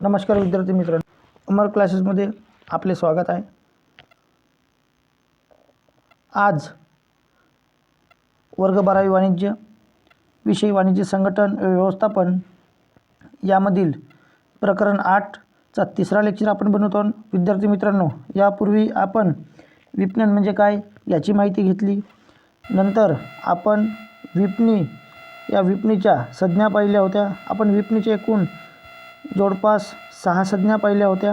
नमस्कार विद्यार्थी मित्रांनो, अमर क्लासेसमध्ये आपले स्वागत आहे। आज वर्ग 12वी वाणिज्य विषय वाणिज्य संघटन व्यवस्थापन यामधील प्रकरण 8 चा तिसरा लेक्चर आपण बनवतो। विद्यार्थी मित्रांनो, यापूर्वी आपण विपणन म्हणजे काय याची माहिती घेतली। नंतर आपण या विपणीच्या संज्ञा पाहिल्या होत्या। आपण विपणीचे एकूण जवळपास 6 संज्ञा पाहिल्या होत्या।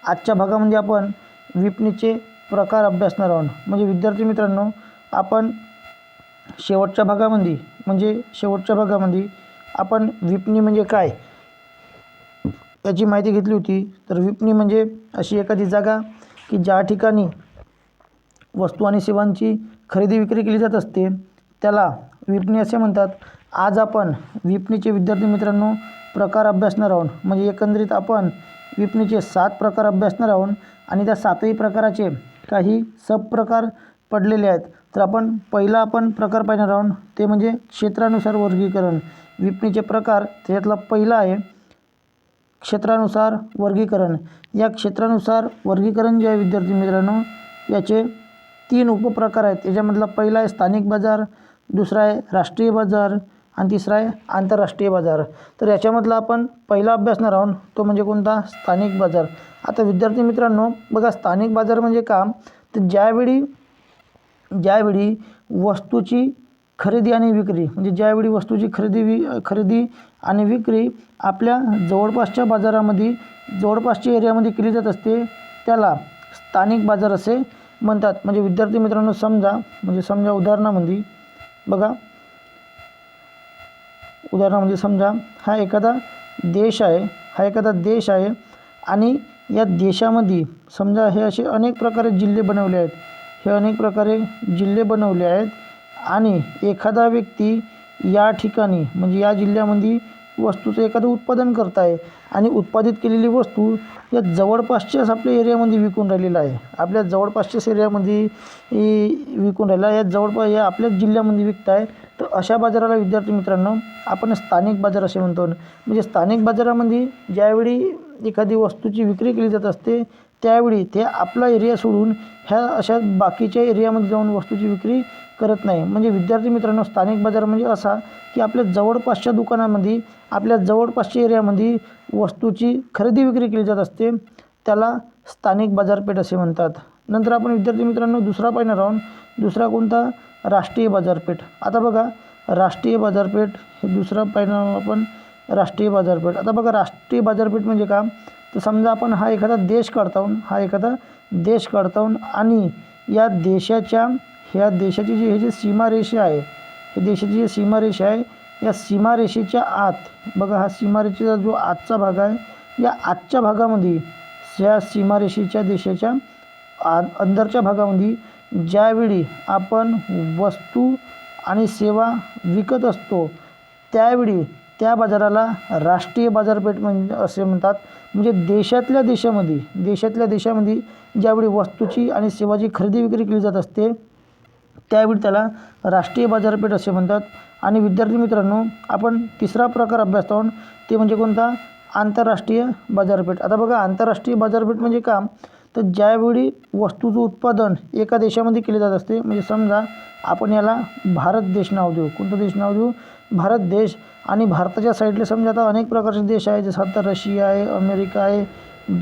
आजच्या भागामध्ये आपण विपणीचे प्रकार अभ्यासणार आहोत। म्हणजे विद्यार्थी मित्रांनो, आपण शेवटच्या भागामध्ये आपण विपणी म्हणजे काय याची माहिती घेतली होती। तर विपणी म्हणजे अशी एखादी जागा की ज्या ठिकाणी वस्तू आणि सेवांची खरेदी विक्री केली जात असते, त्याला विपणी असे म्हणतात। आज आपण विपणीचे विद्यार्थी मित्रांनो प्रकार अभ्यासणार आहोत। म्हणजे एकंदरीत आपण विपणीचे 7 प्रकार अभ्यासणार आहोत आणि त्या 7ही प्रकाराचे काही सब प्रकार पडलेले आहेत। तर आपण पहिला प्रकार पाहणार आहोत, ते म्हणजे क्षेत्रानुसार वर्गीकरण। विपणीचे प्रकार त्यातला पहिला आहे क्षेत्रानुसार वर्गीकरण। या क्षेत्रानुसार वर्गीकरण जे आहे विद्यार्थी मित्रांनो, याचे 3 उपप्रकार आहेत। याच्यामधला पहिला आहे स्थानिक बाजार, दुसरा आहे राष्ट्रीय बाजार आणि तिसरा आहे आंतरराष्ट्रीय बाजार। तर याच्यामधला आपण पहिला अभ्यासणार आहोत, तो म्हणजे कोणता? स्थानिक बाजार। आता विद्यार्थी मित्रांनो बघा, स्थानिक बाजार म्हणजे काय? तर ज्यावेळी वस्तूची खरेदी आणि विक्री, म्हणजे ज्यावेळी वस्तूची खरेदी आणि विक्री आपल्या जवळपासच्या बाजारामध्ये जवळपासच्या एरियामध्ये केली जात असते, त्याला स्थानिक बाजार असे म्हणतात। म्हणजे विद्यार्थी मित्रांनो समजा उदाहरणामध्ये बघा, समजा हा एखादा देश आहे आणि या देशामध्ये समजा हे असे अनेक प्रकारे जिल्हे बनवले आहेत आणि एखादा व्यक्ती या ठिकाणी म्हणजे या जिल्ह्यामध्ये वस्तूचं एखादं उत्पादन करत आहे आणि उत्पादित केलेली वस्तू या जवळपासच्याच आपल्या एरियामध्ये विकून राहिलेला आहे। आपल्या जवळपासच्याच एरियामध्ये विकून राहिला, या आपल्याच जिल्ह्यामध्ये विकत आहे। तर अशा बाजाराला विद्यार्थी मित्रांनो आपण स्थानिक बाजार असे म्हणतो। म्हणजे स्थानिक बाजारामध्ये ज्यावेळी एखादी वस्तूची विक्री केली जात असते, त्यावेळी ते आपला एरिया सोडून ह्या अशा बाकीच्या एरियामध्ये जाऊन वस्तूची विक्री करत नाही। म्हणजे विद्यार्थी मित्रांनो, स्थानिक बाजार म्हणजे असा की आपल्या जवळपासच्या दुकानामध्ये आपल्या जवळपासच्या एरियामध्ये वस्तूची खरेदी विक्री केली जात असते, त्याला स्थानिक बाजारपेठ असे म्हणतात। नंतर आपण विद्यार्थी मित्रांनो दुसरा पाहणार आहोत, दुसरा कोणता? राष्ट्रीय बाजारपेठ। आता बघा, राष्ट्रीय बाजारपेठ हे दुसरा पाहणार आपण, राष्ट्रीय बाजारपेठ। आता बघा, राष्ट्रीय बाजारपेठ म्हणजे काय? तर समजा आपण हा एखादा देश काढतो आणि या देशाची जी सीमारेषा आहे, या सीमारेषेच्या आत बघा, हा सीमारेषेचा जो आजचा भाग आहे, या आजच्या भागामध्ये या सीमारेषेच्या देशाच्या अंदरच्या भागामध्ये ज्यावेळी आपण वस्तू आणि सेवा विकत असतो, त्यावेळी त्या बाजाराला राष्ट्रीय बाजारपेठ असे म्हणतात। म्हणजे देशातल्या देशामध्ये ज्यावेळी वस्तूची आणि सेवाची खरेदी विक्री केली जात असते, त्यावेळी त्याला राष्ट्रीय बाजारपेठ असे म्हणतात। आणि विद्यार्थी मित्रांनो, आपण तिसरा प्रकार अभ्यासत आहोत, ते म्हणजे कोणता? आंतरराष्ट्रीय बाजारपेठ। आता बघा, आंतरराष्ट्रीय बाजारपेठ म्हणजे काय? तर ज्यावेळी वस्तूचं उत्पादन एका देशामध्ये केले जात असते, म्हणजे समजा आपण याला भारत देश नाव देऊ। कोणतं देश नाव देऊ? भारत देश। आणि भारताच्या साईडला समजा आता अनेक प्रकारचे देश आहेत, जसं आता रशिया आहे, अमेरिका आहे,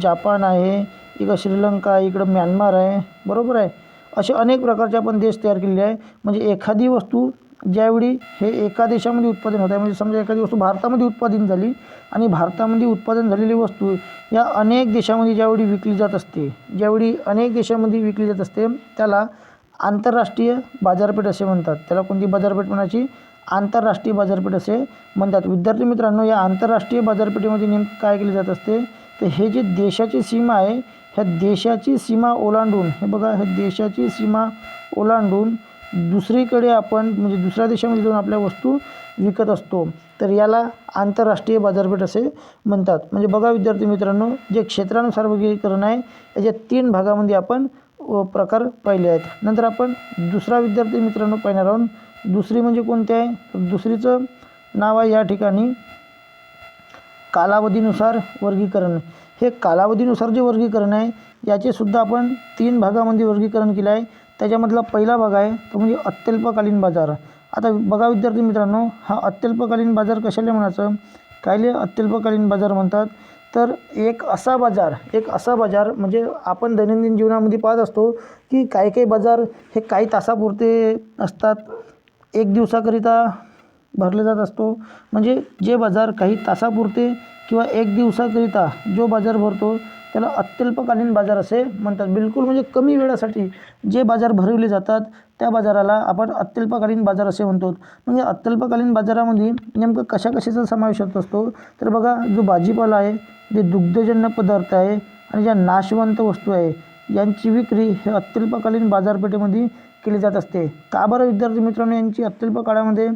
जापान आहे, इकडं श्रीलंका आहे, इकडं म्यानमार आहे, बरोबर आहे। असे अनेक प्रकारचे आपण देश तयार केलेले आहे। म्हणजे एखादी वस्तू ज्यावेळी हे एका देशामध्ये उत्पादन होत आहे, म्हणजे समजा एखादी वस्तू भारतामध्ये उत्पादन झाली आणि भारतामध्ये उत्पादन झालेली वस्तू या अनेक देशामध्ये ज्यावेळी विकली जात असते, त्याला आंतरराष्ट्रीय बाजारपेठ असे म्हणतात। त्याला कोणती बाजारपेठ म्हणायची? आंतरराष्ट्रीय बाजारपेठ असे म्हणतात। विद्यार्थी मित्रांनो, या आंतरराष्ट्रीय बाजारपेठेमध्ये नेमकं काय केले जात असते? तर हे जे देशाची सीमा आहे, ह्या देशाची सीमा ओलांडून, हे बघा, ह्या देशाची सीमा ओलांडून दुसरीकडे आपण म्हणजे दुसऱ्या देशामध्ये जाऊन आपल्या वस्तू विकत असतो, तर याला आंतरराष्ट्रीय बाजारपेठ असे म्हणतात। म्हणजे बघा विद्यार्थी मित्रांनो, जे क्षेत्रानुसार वर्गीकरण आहे, याच्या 3 भागामध्ये आपण प्रकार पाहिले आहेत। नंतर आपण दुसरा विद्यार्थी मित्रांनो पाहणार आहोत, दुसरी म्हणजे कोणते आहे? तर दुसरीचं नाव आहे या ठिकाणी कालावधीनुसार वर्गीकरण. हे कालावधीनुसार जे वर्गीकरण आहे याचेसुद्धा आपण 3 भागामध्ये वर्गीकरण केलं आहे. त्याच्यामधला पहिला भाग आहे तो म्हणजे अत्यल्पकालीन बाजार. आता बघा विद्यार्थी मित्रांनो, हा अत्यल्पकालीन बाजार कशाला म्हणायचं, कायले अत्यल्पकालीन बाजार म्हणतात, तर एक असा बाजार म्हणजे आपण दैनंदिन जीवनामध्ये पाहत असतो की काही बाजार हे काही तासापुरते असतात, एक दिवसाकरिता भरले जात असतो. म्हणजे जे बाजार काही तासापुरते किंवा एक दिवसाकरिता जो बाजार भरतो त्याला अत्यल्पकालीन बाजार असे म्हणतात. बिलकुल म्हणजे कमी वेळासाठी जे बाजार भरवले जातात त्या बाजाराला आपण अत्यल्पकालीन बाजार असे म्हणतो. म्हणजे अत्यल्पकालीन बाजारामध्ये नेमकं कशाचा समावेश होत असतो, तर बघा जो भाजीपाला आहे, जे दुग्धजन्य पदार्थ आहे आणि ज्या नाशवंत वस्तू आहे यांची विक्री हे अत्यल्पकालीन बाजारपेठेमध्ये केली जात असते. का बरं विद्यार्थी मित्रांनो यांची अत्यल्प काळामध्ये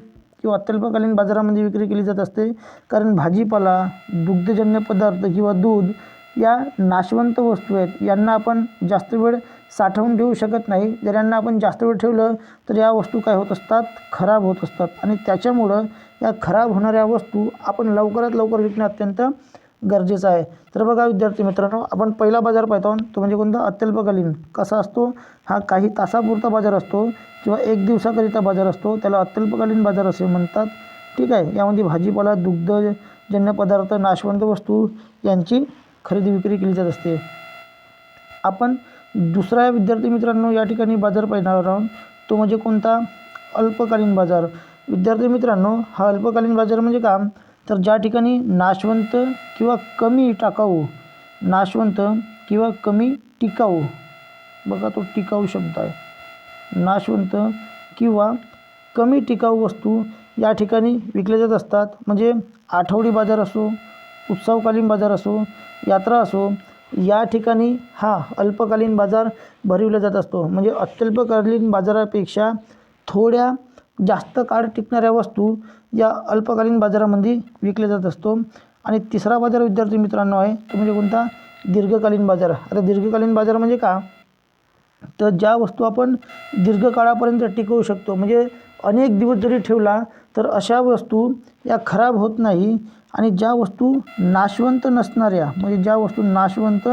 किंवा अत्यल्पकालीन बाजारामध्ये विक्री केली जात असते, कारण भाजीपाला, दुग्धजन्य पदार्थ किंवा दूध या नाशवंत वस्तू आहेत, यांना आपण जास्त वेळ साठवून ठेवू शकत नाही. जर यांना आपण जास्त वेळ ठेवलं तर या वस्तू काय होत असतात, खराब होत असतात. आणि त्याच्यामुळं या खराब होणाऱ्या वस्तू आपण लवकरात लवकर विकणं अत्यंत गरजेचं आहे. तर बघा विद्यार्थी मित्रांनो, आपण पहिला बाजार पाहतो तो म्हणजे कोणता, अत्यल्पकालीन. कसा असतो, हा काही तासापुरता बाजार असतो किंवा एक दिवसाकरिता बाजार असतो, त्याला अत्यल्पकालीन बाजार असे म्हणतात. ठीक आहे. यामध्ये भाजीपाला, दुग्धजन्य पदार्थ, नाशवंत वस्तू यांची खरेदी विक्री केली जात असते. आपण दुसरा विद्यार्थी मित्रांनो या ठिकाणी बाजार पाहणार आहोत तो म्हणजे कोणता, अल्पकालीन बाजार. विद्यार्थी मित्रांनो, हा अल्पकालीन बाजार म्हणजे का, तर ज्या ठिकाणी नाशवंत किंवा कमी टिकाऊ, बघा तो टिकाऊ शब्द आहे, नाशवंत किंवा कमी टिकाऊ वस्तू या ठिकाणी विकल्या जात असतात. म्हणजे आठवडी बाजार असो, उत्सवकालीन बाजार असो, यात्रा असो, या ठिकाणी हा अल्पकालीन बाजार भरविला जात असतो. म्हणजे अत्यल्पकालीन बाजारापेक्षा थोड्या जास्त काळ टिकणाऱ्या वस्तू या अल्पकालीन बाजारामध्ये विकल्या जात असतो. आणि तिसरा बाजार विद्यार्थी मित्रांनो आहे तो म्हणजे कोणता, दीर्घकालीन बाजार. आता दीर्घकालीन बाजार म्हणजे का, तर ज्या वस्तू आपण दीर्घकाळापर्यंत टिकवू शकतो, म्हणजे अनेक दिवस जरी ठेवला तर अशा वस्तू या खराब होत नाही. आणि ज्या वस्तू नाशवंत नसणाऱ्या, म्हणजे ज्या वस्तू नाशवंत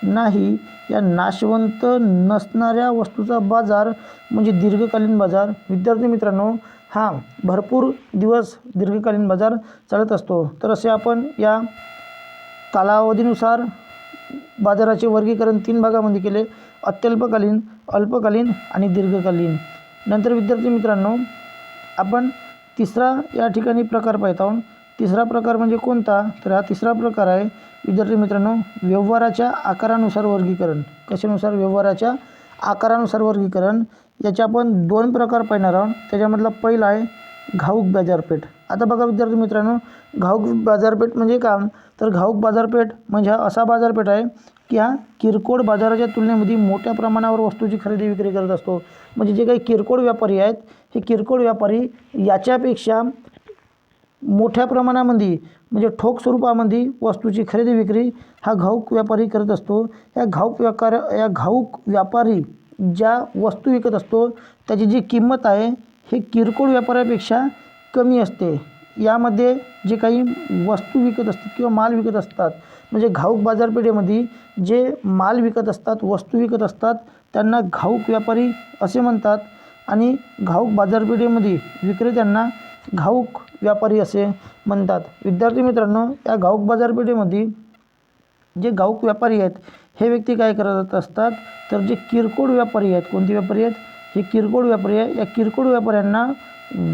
नाही, या नाशवंत नसणाऱ्या वस्तूचा बाजार म्हणजे दीर्घकालीन बाजार. विद्यार्थी मित्रांनो, हा भरपूर दिवस दीर्घकालीन बाजार चालत असतो. तर असे आपण या कालावधीनुसार बाजाराचे वर्गीकरण 3 भागामध्ये केले, अत्यल्पकालीन, अल्पकालीन आणि दीर्घकालीन. नंतर विद्यार्थी मित्रांनो, आपण तिसरा या ठिकाणी प्रकार पाहत आहोत. तिसरा प्रकार म्हणजे कोणता, तर हा तिसरा प्रकार आहे विद्यार्थी मित्रांनो, व्यवहाराच्या आकारानुसार वर्गीकरण. कशानुसार, व्यवहाराच्या आकारानुसार वर्गीकरण. याचे आपण 2 प्रकार पाहणार आहोत. त्याच्यामधला पहिला आहे घाऊक बाजारपेठ. आता बघा विद्यार्थी मित्रांनो, घाऊक बाजारपेठ म्हणजे का, तर घाऊक बाजारपेठ म्हणजे हा असा बाजारपेठ आहे की हा किरकोळ बाजाराच्या तुलनेमध्ये मोठ्या प्रमाणावर वस्तूची खरेदी विक्री करत असतो. म्हणजे जे काही किरकोळ व्यापारी आहेत, हे किरकोळ व्यापारी याच्यापेक्षा मोठ्या प्रमाणामध्ये म्हणजे ठोक स्वरूपामध्ये वस्तूची खरेदी विक्री हा घाऊक व्यापारी करत असतो. या घाऊक व्यापारी ज्या वस्तू विकत असतो त्याची जी किंमत आहे हे किरकोळ व्यापाऱ्यापेक्षा कमी असते. यामध्ये जे काही वस्तू विकत असतात किंवा माल विकत असतात, म्हणजे घाऊक बाजारपेठेमध्ये जे माल विकत असतात, वस्तू विकत असतात, त्यांना घाऊक व्यापारी असे म्हणतात. आणि घाऊक बाजारपेठेमध्ये विक्रेत्यांना घाऊक व्यापारी असे म्हणतात. विद्यार्थी मित्रांनो, या घाऊक बाजारपेठेमध्ये जे घाऊक व्यापारी आहेत हे व्यक्ती काय करत असतात, तर जे किरकोळ व्यापारी आहेत, कोणते व्यापारी आहेत, हे किरकोळ व्यापारी आहे. या किरकोळ व्यापाऱ्यांना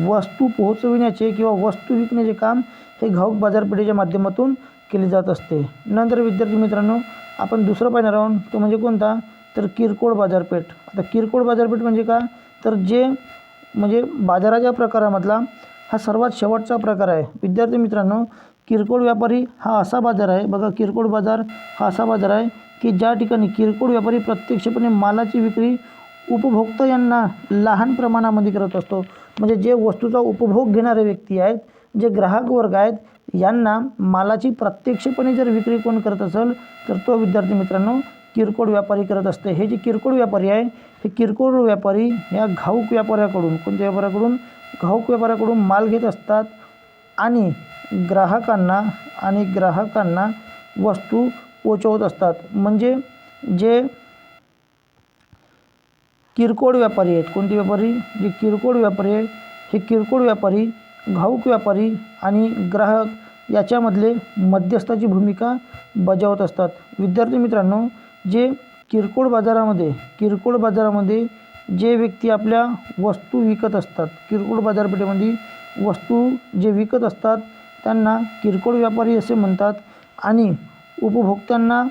वस्तू पोहोचविण्याचे किंवा वस्तू विकण्याचे काम हे घाऊक बाजारपेठेच्या माध्यमातून केले जात असते. नंतर विद्यार्थी मित्रांनो, आपण दुसरं पाहणार आहोत तो म्हणजे कोणता, तर किरकोळ बाजारपेठ. आता किरकोळ बाजारपेठ म्हणजे का, तर जे म्हणजे बाजाराच्या प्रकारामधला हा सर्वात शेवटचा प्रकार आहे. विद्यार्थी मित्रांनो, किरकोळ व्यापारी हा असा बाजार आहे, बघा किरकोळ बाजार हा असा बाजार आहे की ज्या ठिकाणी किरकोळ व्यापारी प्रत्यक्षपणे मालाची विक्री उपभोक्ता यांना लहान प्रमाणामध्ये करत असतो. म्हणजे जे वस्तूचा उपभोग घेणारे व्यक्ती आहेत, जे ग्राहक वर्ग आहेत, यांना मालाची प्रत्यक्षपणे जर विक्री कोण करत असेल तर तो विद्यार्थी मित्रांनो किरकोळ व्यापारी करत असते. हे जे किरकोळ व्यापारी आहे, हे किरकोळ व्यापारी या घाऊक व्यापाऱ्याकडून, कोणत्या व्यापाऱ्याकडून, घाऊक व्यापाऱ्याकडून माल घेत असतात आणि ग्राहकांना वस्तू पोचवत असतात. म्हणजे जे किरकोळ व्यापारी आहेत, कोणते व्यापारी? जे किरकोळ व्यापारी आहे, हे किरकोळ व्यापारी, घाऊक व्यापारी आणि ग्राहक याच्यामधले मध्यस्थाची भूमिका बजावत असतात. विद्यार्थी मित्रांनो, जे किरकोळ बाजारामध्ये जे व्यक्ती आपल्या वस्तू विकत असतात, किरकोळ बाजारपेठेमध्ये वस्तू जे विकत असतात त्यांना किरकोळ व्यापारी असे म्हणतात. आणि उपभोक्त्यांना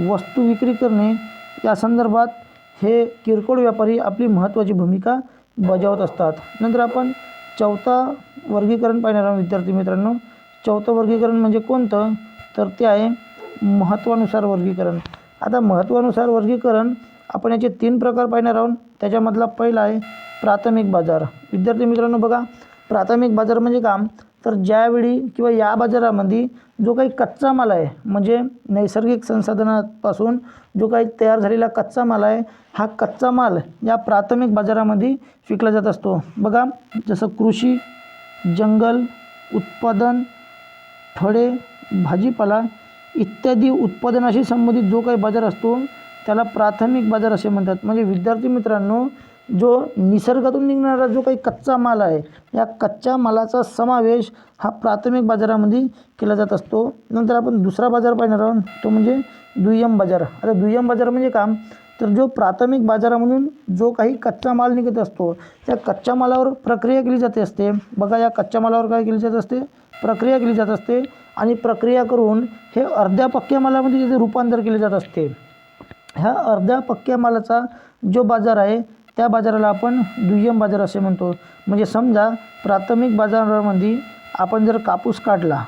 वस्तू विक्री करणे या संदर्भात हे किरकोळ व्यापारी आपली महत्त्वाची भूमिका बजावत असतात. नंतर आपण चौथा वर्गीकरण पाहणार आहोत विद्यार्थी मित्रांनो. चौथं वर्गीकरण म्हणजे कोणतं? तर ते आहे महत्त्वानुसार वर्गीकरण. आता महत्त्वानुसार वर्गीकरण आपण याचे 3 प्रकार पाहणार आहोत. त्याच्यामधला पहिला आहे प्राथमिक बाजार. विद्यार्थी मित्रांनो बघा, प्राथमिक बाजार म्हणजे काम तर ज्यावेळी किंवा या बाजारामध्ये जो काही कच्चा माल आहे, म्हणजे नैसर्गिक संसाधनापासून जो काही तयार झालेला कच्चा माल आहे, हा कच्चा माल या प्राथमिक बाजारामध्ये विकला जात असतो. बघा, जसं कृषी, जंगल उत्पादन, फळे, भाजीपाला इत्यादी उत्पादनाशी संबंधित जो काही बाजार असतो त्याला प्राथमिक बाजार असे म्हणतात. म्हणजे विद्यार्थी मित्रांनो, जो निसर्गातून निघणारा जो काही कच्चा माल आहे, या कच्च्या मालाचा समावेश हा प्राथमिक बाजारामध्ये केला जात असतो. नंतर आपण दुसरा बाजार पाहणार आहोत, तो म्हणजे दुय्यम बाजार. आता दुय्यम बाजार म्हणजे काम तर जो प्राथमिक बाजारामधून जो काही कच्चा माल निघत असतो त्या कच्च्या मालावर प्रक्रिया केली जाते असते. बघा, या कच्च्या मालावर काय केली जात असते? प्रक्रिया केली जात असते आणि प्रक्रिया करून हे अर्ध्या पक्क्या मालामध्ये त्याचे रूपांतर केले जात असते. ह्या अर्ध्या पक्क्या मालाचा जो बाजार आहे त्या बाजाराला आपण दुय्यम बाजार असे म्हणतो. म्हणजे समजा प्राथमिक बाजारामध्ये आपण जर कापूस काढला,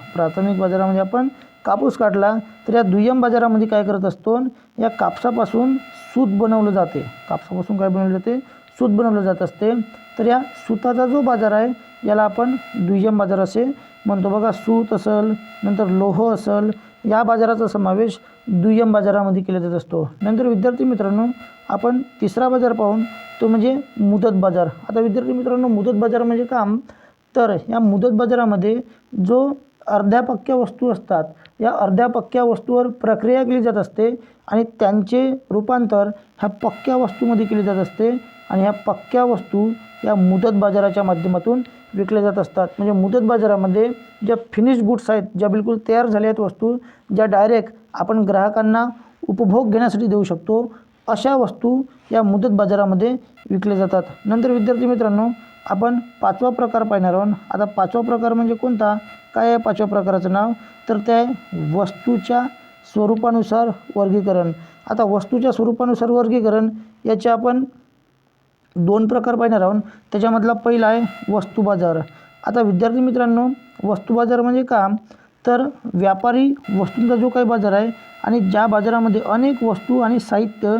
तर या दुय्यम बाजारामध्ये काय करत असतो? या कापसापासून सूत बनवलं जाते. कापसापासून काय बनवलं जाते? सूत बनवलं जात असते. तर या सूताचा जो बाजार आहे याला आपण दुय्यम बाजार असे म्हणतो. बघा, सूत असेल, नंतर लोह असेल, या बाजाराचा समावेश दुय्यम बाजारामध्ये केला जात असतो. नंतर विद्यार्थी मित्रांनो, आपण तिसरा बाजार पाहून तो म्हणजे मुदत बाजार. आता विद्यार्थी मित्रांनो, मुदत बाजार म्हणजे काम तर या मुदत बाजारामध्ये जो अर्ध्या पक्क्या वस्तू असतात, या अर्ध्या पक्क्या वस्तूवर प्रक्रिया केली जात असते आणि त्यांचे रूपांतर ह्या पक्क्या वस्तूमध्ये केले जात असते आणि ह्या पक्क्या वस्तू या मुदत बाजाराच्या माध्यमातून विकल्या जात असतात. म्हणजे मुदत बाजारामध्ये ज्या फिनिश गुड्स आहेत, ज्या बिलकुल तयार झाल्या आहेत वस्तू, ज्या डायरेक्ट आपण ग्राहकांना उपभोग घेण्यासाठी देऊ शकतो, अशा वस्तू या मुदत बाजारामध्ये विकल्या जातात. नंतर विद्यार्थी मित्रांनो, आपण 5वा प्रकार पाहणार आहोत. आता 5वा प्रकार म्हणजे कोणता? काय आहे 5व्या प्रकाराचं नाव? तर ते आहे वस्तूच्या स्वरूपानुसार वर्गीकरण. आता वस्तूच्या स्वरूपानुसार वर्गीकरण याचे आपण 2 प्रकार पाहणार आहोत. त्याच्यामधला पहिला आहे वस्तू बाजार. आता विद्यार्थी मित्रांनो, वस्तू बाजार म्हणजे काम तर व्यापारी वस्तूंचा जो काही बाजार आहे आणि ज्या बाजारामध्ये अनेक वस्तू आणि साहित्य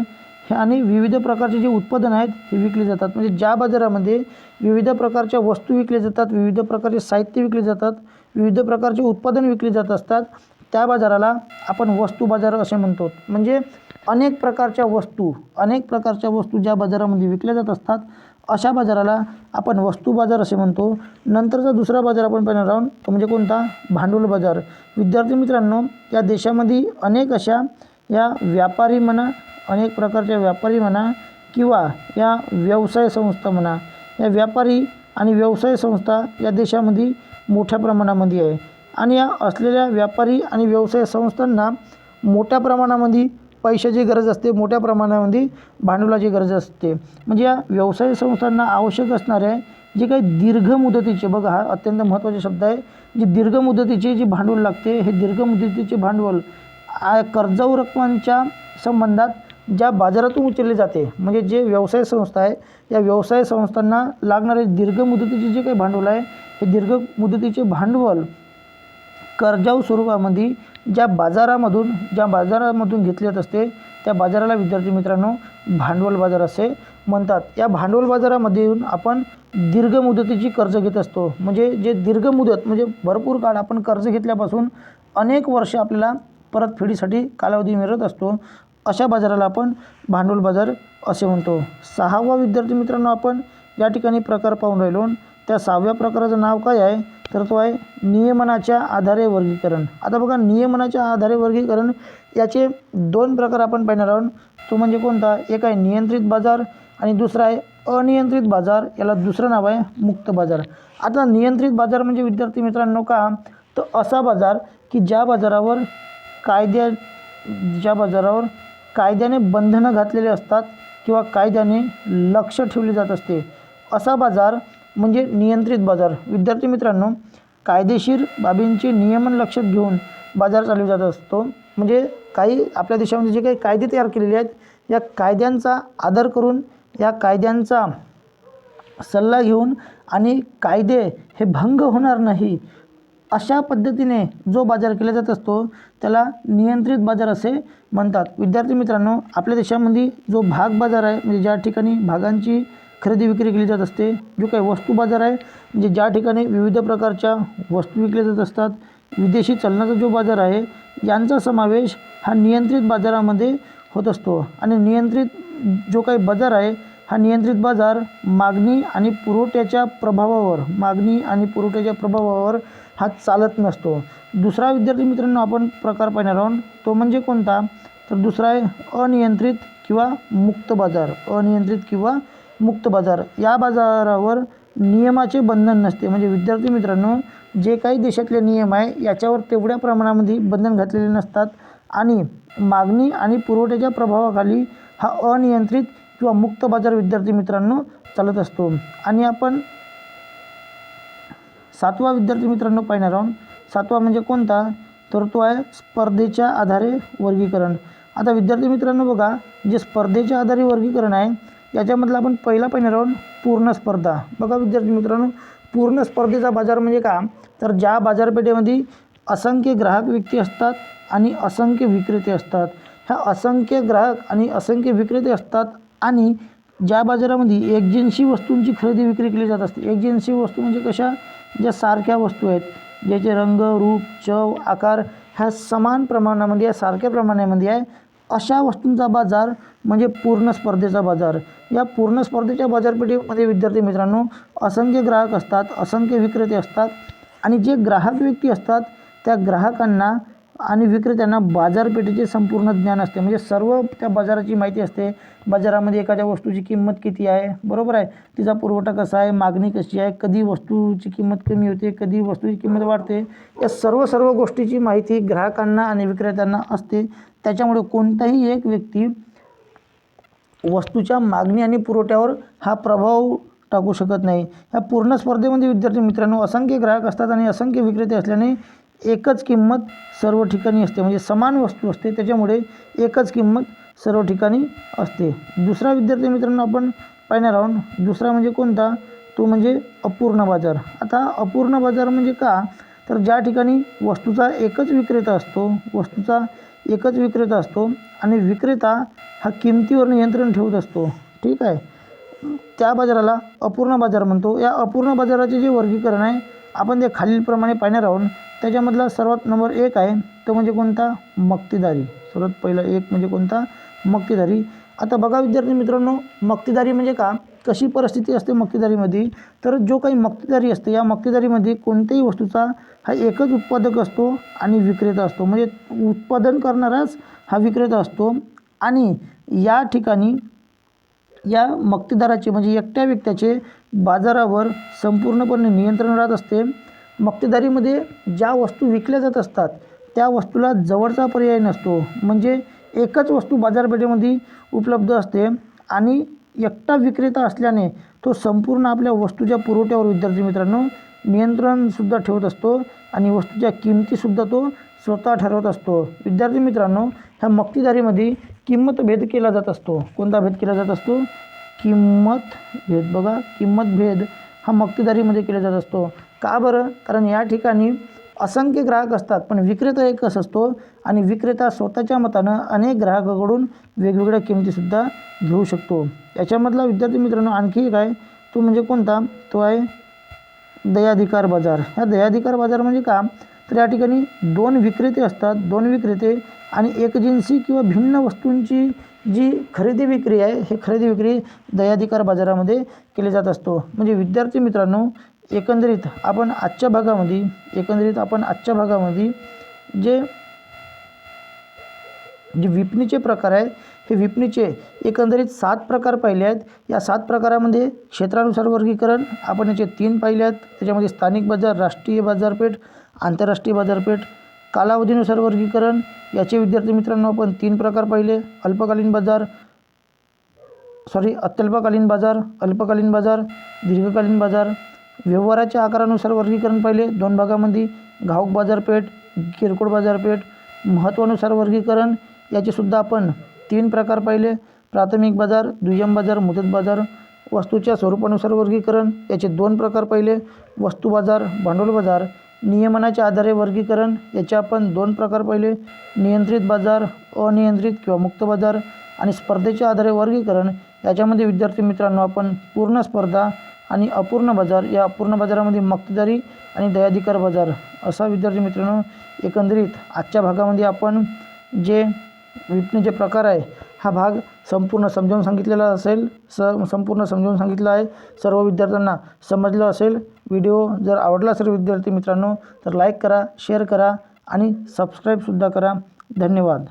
हे आणि विविध प्रकारचे जे उत्पादनं आहेत हे विकले जातात. म्हणजे ज्या बाजारामध्ये विविध प्रकारच्या वस्तू विकल्या जातात, विविध प्रकारचे साहित्य विकले जातात, विविध प्रकारचे उत्पादन विकले जात असतात, त्या बाजाराला आपण वस्तू बाजार असे म्हणतो. म्हणजे अनेक प्रकारच्या वस्तू ज्या बाजारामध्ये विकल्या जात असतात अशा बाजाराला आपण वस्तू बाजार असे म्हणतो. नंतरचा दुसरा बाजार आपण पाहणार आहोत, तो म्हणजे कोणता? भांडवल बाजार. विद्यार्थी मित्रांनो, या देशामध्ये अनेक अशा या व्यापारी म्हणा, अनेक प्रकारच्या व्यापारी म्हणा किंवा या व्यवसाय संस्था म्हणा, या व्यापारी आणि व्यवसाय संस्था या देशामध्ये मोठ्या प्रमाणामध्ये आहे. आणि या असलेल्या व्यापारी आणि व्यवसाय संस्थांना मोठ्या प्रमाणामध्ये पैशाची गरज असते, मोठ्या प्रमाणामध्ये भांडवलाची गरज असते. म्हणजे या व्यवसाय संस्थांना आवश्यक असणारे जे काही दीर्घ मुदतीचे, बघा हा अत्यंत महत्त्वाचा शब्द आहे, जी दीर्घ मुदतीचे जे भांडवल लागते, हे दीर्घ मुदतीचे भांडवल कर्जाऊ रकमांच्या संबंधात ज्या बाजारातून उचलले जाते. म्हणजे जे व्यवसाय संस्था आहे या व्यवसाय संस्थांना लागणारे दीर्घ मुदतीचे जे काही भांडवल आहे, हे दीर्घ मुदतीचे भांडवल कर्जाऊ स्वरूपामध्ये ज्या बाजारामधून घेतले जात असते त्या बाजाराला विद्यार्थी मित्रांनो भांडवल बाजार असे म्हणतात. या भांडवल बाजारामधून आपण दीर्घ मुदतीची कर्ज घेत असतो. म्हणजे जे दीर्घ मुदत म्हणजे भरपूर काळ आपण कर्ज घेतल्यापासून अनेक वर्ष आपल्याला परतफेडीसाठी कालावधी मिळत असतो, अशा बाजाराला आपण भांडवल बाजार असे म्हणतो. 6वा विद्यार्थी मित्रांनो, आपण या ठिकाणी प्रकार पाहून राहिलो त्या 6व्या प्रकाराचं नाव काय आहे, तर तो आहे नियमनाच्या आधारे वर्गीकरण. आता बघा, नियमनाच्या आधारे वर्गीकरण याचे 2 प्रकार आपण पाहणार आहोत. तो म्हणजे कोणता, एक आहे नियंत्रित बाजार आणि दुसरा आहे अनियंत्रित बाजार. याला दुसरं नाव आहे मुक्त बाजार. आता नियंत्रित बाजार म्हणजे विद्यार्थी मित्रांनो का, तर असा बाजार की ज्या बाजारावर कायद्याने बंधनं घातलेले असतात किंवा कायद्याने लक्ष ठेवले जात असते, असा बाजार म्हणजे नियंत्रित बाजार. विद्यार्थी मित्रांनो, कायदेशीर बाबींचे नियमन लक्षात घेऊन बाजार चालवला जात असतो. म्हणजे काही आपल्या देशामध्ये जे काही कायदे तयार केलेले आहेत, या कायद्यांचा आदर करून, या कायद्यांचा सल्ला घेऊन आणि कायदे हे भंग होणार नाही अशा पद्धतीने जो बाजार केला जात असतो त्याला नियंत्रित बाजार असे म्हणतात. विद्यार्थी मित्रांनो, आपल्या देशामध्ये जो भाग बाजार आहे, म्हणजे ज्या ठिकाणी भागांची खरेदी विक्री केली जात असते, जो काही वस्तू बाजार आहे, म्हणजे ज्या ठिकाणी विविध प्रकारच्या वस्तू विकल्या जात असतात, विदेशी चलनाचा जो बाजार आहे, यांचा समावेश हा नियंत्रित बाजारामध्ये होत असतो. आणि नियंत्रित जो काही बाजार आहे, हा नियंत्रित बाजार मागणी आणि पुरवठ्याच्या प्रभावावर हा चालत नसतो. दुसरा विद्यार्थी मित्रांनो आपण प्रकार पाहणार आहोत, तो म्हणजे कोणता, तर दुसरा आहे अनियंत्रित किंवा मुक्त बाजार. अनियंत्रित किंवा मुक्त बाजार, या बाजारावर नियमाचे बंधन नसते. म्हणजे विद्यार्थी मित्रांनो, जे काही देशातले नियम आहे याच्यावर तेवढ्या प्रमाणामध्ये बंधन घातलेले नसतात आणि मागणी आणि पुरवठ्याच्या प्रभावाखाली हा अनियंत्रित किंवा मुक्त बाजार विद्यार्थी मित्रांनो चालत असतो. आणि आपण 7वा विद्यार्थी मित्रांनो पाहणार आहोत. 7वा म्हणजे कोणता, तर तो आहे स्पर्धेच्या आधारे वर्गीकरण. आता विद्यार्थी मित्रांनो बघा, जे स्पर्धेच्या आधारे वर्गीकरण आहे याच्यामधलं आपण पहिला पाहणार आहोत पूर्ण स्पर्धा. बघा विद्यार्थी मित्रांनो, पूर्ण स्पर्धेचा बाजार म्हणजे का, तर ज्या बाजारपेठेमध्ये असंख्य ग्राहक व्यक्ती असतात आणि असंख्य विक्रेते असतात. ह्या असंख्य ग्राहक आणि असंख्य विक्रेते असतात आणि ज्या बाजारामध्ये एकजिनसी वस्तूंची खरेदी विक्री केली जात असते. एकजिनसी वस्तू म्हणजे कशा, ज्या सारख्या वस्तू आहेत, ज्याचे रंग, रूप, चव, आकार ह्या समान प्रमाणामध्ये, सारख्या प्रमाणामध्ये आहे, अशा वस्तूंचा बाजार म्हणजे पूर्ण स्पर्धेचा बाजार. या पूर्ण स्पर्धेच्या बाजारपेठेमध्ये विद्यार्थी मित्रांनो असंख्य ग्राहक असतात, असंख्य विक्रेते असतात आणि जे ग्राहक व्यक्ती असतात त्या ग्राहकांना आणि विक्रेत्यांना बाजारपेठेचे संपूर्ण ज्ञान असते. म्हणजे सर्व त्या बाजाराची माहिती असते. बाजारामध्ये एखाद्या वस्तूची किंमत किती आहे, बरोबर आहे, तिचा पुरवठा कसा आहे, मागणी कशी आहे, कधी वस्तूची किंमत कमी होते, कधी वस्तूची किंमत वाढते, या सर्व गोष्टीची माहिती ग्राहकांना आणि विक्रेत्यांना असते. त्याच्यामुळे कोणताही एक व्यक्ती वस्तूच्या मागणी आणि पुरवठ्यावर हा प्रभाव टाकू शकत नाही. ह्या पूर्ण स्पर्धेमध्ये विद्यार्थी मित्रांनो असंख्य ग्राहक असतात आणि असंख्य विक्रेते असल्याने एकच किंमत सर्व ठिकाणी असते. म्हणजे समान वस्तू असते, त्याच्यामुळे एकच किंमत सर्व ठिकाणी असते. दुसरा विद्यार्थी मित्रांनो आपण पाहणार आहोत, दुसरा म्हणजे कोणता, तो म्हणजे अपूर्ण बाजार. आता अपूर्ण बाजार म्हणजे का, तर ज्या ठिकाणी वस्तूचा एकच विक्रेता असतो आणि विक्रेता हा किमतीवर नियंत्रण ठेवत असतो, ठीक आहे, त्या बाजाराला अपूर्ण बाजार म्हणतो. या अपूर्ण बाजाराचे जे वर्गीकरण आहे आपण ते खालीलप्रमाणे पाहणार आहोत. त्याच्यामधला सर्वात नंबर 1 आहे, तो म्हणजे कोणता, मक्तेदारी. सर्वात पहिला एक म्हणजे कोणता, मक्तेदारी. आता बघा विद्यार्थी मित्रांनो, मक्तेदारी म्हणजे का, कशी परिस्थिती असते मक्तेदारीमध्ये, तर जो काही मक्तेदारी असते या मक्तेदारीमध्ये कोणत्याही वस्तूचा हा एकच उत्पादक असतो आणि विक्रेता असतो. म्हणजे उत्पादन करणाराच हा विक्रेता असतो आणि या ठिकाणी या मक्तेदाराचे म्हणजे एकट्या व्यक्तीचे बाजारावर संपूर्णपणे नियंत्रण राहत असते. मक्तेदारीमध्ये ज्या वस्तू विकल्या जात असतात त्या वस्तूला जवळचा पर्याय नसतो. म्हणजे एकच वस्तू बाजारपेठेमध्ये उपलब्ध असते आणि एकटा विक्रेता असल्याने तो संपूर्ण आपल्या वस्तूच्या पुरवठ्यावर विद्यार्थी मित्रांनो नियंत्रणसुद्धा ठेवत असतो आणि वस्तूच्या किमतीसुद्धा तो स्वतः ठरवत असतो. विद्यार्थी मित्रांनो, ह्या मक्तेदारीमध्ये किंमत भेद केला जात असतो. कोणता भेद केला जात असतो, किंमत भेद. बघा, किंमत भेद हा मक्तेदारीमध्ये केला जात असतो. का बरं, कारण या ठिकाणी असंख्य ग्राहक असतात पण विक्रेता एकच असतो आणि विक्रेता स्वतःच्या मतानं अनेक ग्राहकाकडून वेगवेगळ्या किमतीसुद्धा घेऊ शकतो. याच्यामधला विद्यार्थी मित्रांनो आणखी एक आहे, तो म्हणजे कोणता, तो आहे दयाधिकार बाजार. ह्या दयाधिकार बाजार म्हणजे का, तर या ठिकाणी 2 विक्रेते असतात, 2 विक्रेते आणि एकजिनसी किंवा भिन्न वस्तूंची जी खरेदी विक्री आहे, हे खरेदी विक्री दयाधिकार बाजारामध्ये केली जात असतो. म्हणजे विद्यार्थी मित्रांनो एकंदरीत आपण आजच्या भागामध्ये जे विपणीचे प्रकार आहेत, हे विपणीचे एकंदरीत 7 प्रकार पाहिले आहेत. या 7 प्रकारामध्ये क्षेत्रानुसार वर्गीकरण आपण याचे 3 पाहिले आहेत. त्याच्यामध्ये स्थानिक बाजार, राष्ट्रीय बाजारपेठ, आंतरराष्ट्रीय बाजारपेठ. कालावधीनुसार वर्गीकरण याचे विद्यार्थी मित्रांनो आपण 3 प्रकार पाहिले. अल्पकालीन बाजार, अल्पकालीन बाजार, दीर्घकालीन बाजार. व्यवहाराच्या आकारानुसार वर्गीकरण पाहिले 2 भागामध्ये. घाऊक बाजारपेठ, किरकोळ बाजारपेठ. महत्त्वानुसार वर्गीकरण याचे सुद्धा आपण 3 प्रकार पाहिले. प्राथमिक बाजार, दुय्यम बाजार, मुदत बाजार. वस्तूच्या स्वरूपानुसार वर्गीकरण याचे 2 प्रकार पाहिले. वस्तू बाजार, भांडवल बाजार. नियमनाच्या आधारे वर्गीकरण याचे आपण 2 प्रकार पाहिले. नियंत्रित बाजार, अनियंत्रित किंवा मुक्त बाजार. आणि स्पर्धेच्या आधारे वर्गीकरण याच्यामध्ये विद्यार्थी मित्रांनो आपण पूर्ण स्पर्धा आणि अपूर्ण बाजार. या अपूर्ण बाजारामध्ये मक्तेदारी आणि दयाधिकार बाजार असा विद्यार्थी मित्रांनो एकंदरीत आजच्या भागामध्ये आपण जे विपणीचे प्रकार आहे हा भाग संपूर्ण समजावून सांगितलेला असेल. संपूर्ण समजावून सांगितलं आहे. सर्व विद्यार्थ्यांना समजलं असेल. व्हिडिओ जर आवडला असेल विद्यार्थी मित्रांनो तर लाईक करा, शेअर करा आणि सबस्क्राईबसुद्धा करा. धन्यवाद.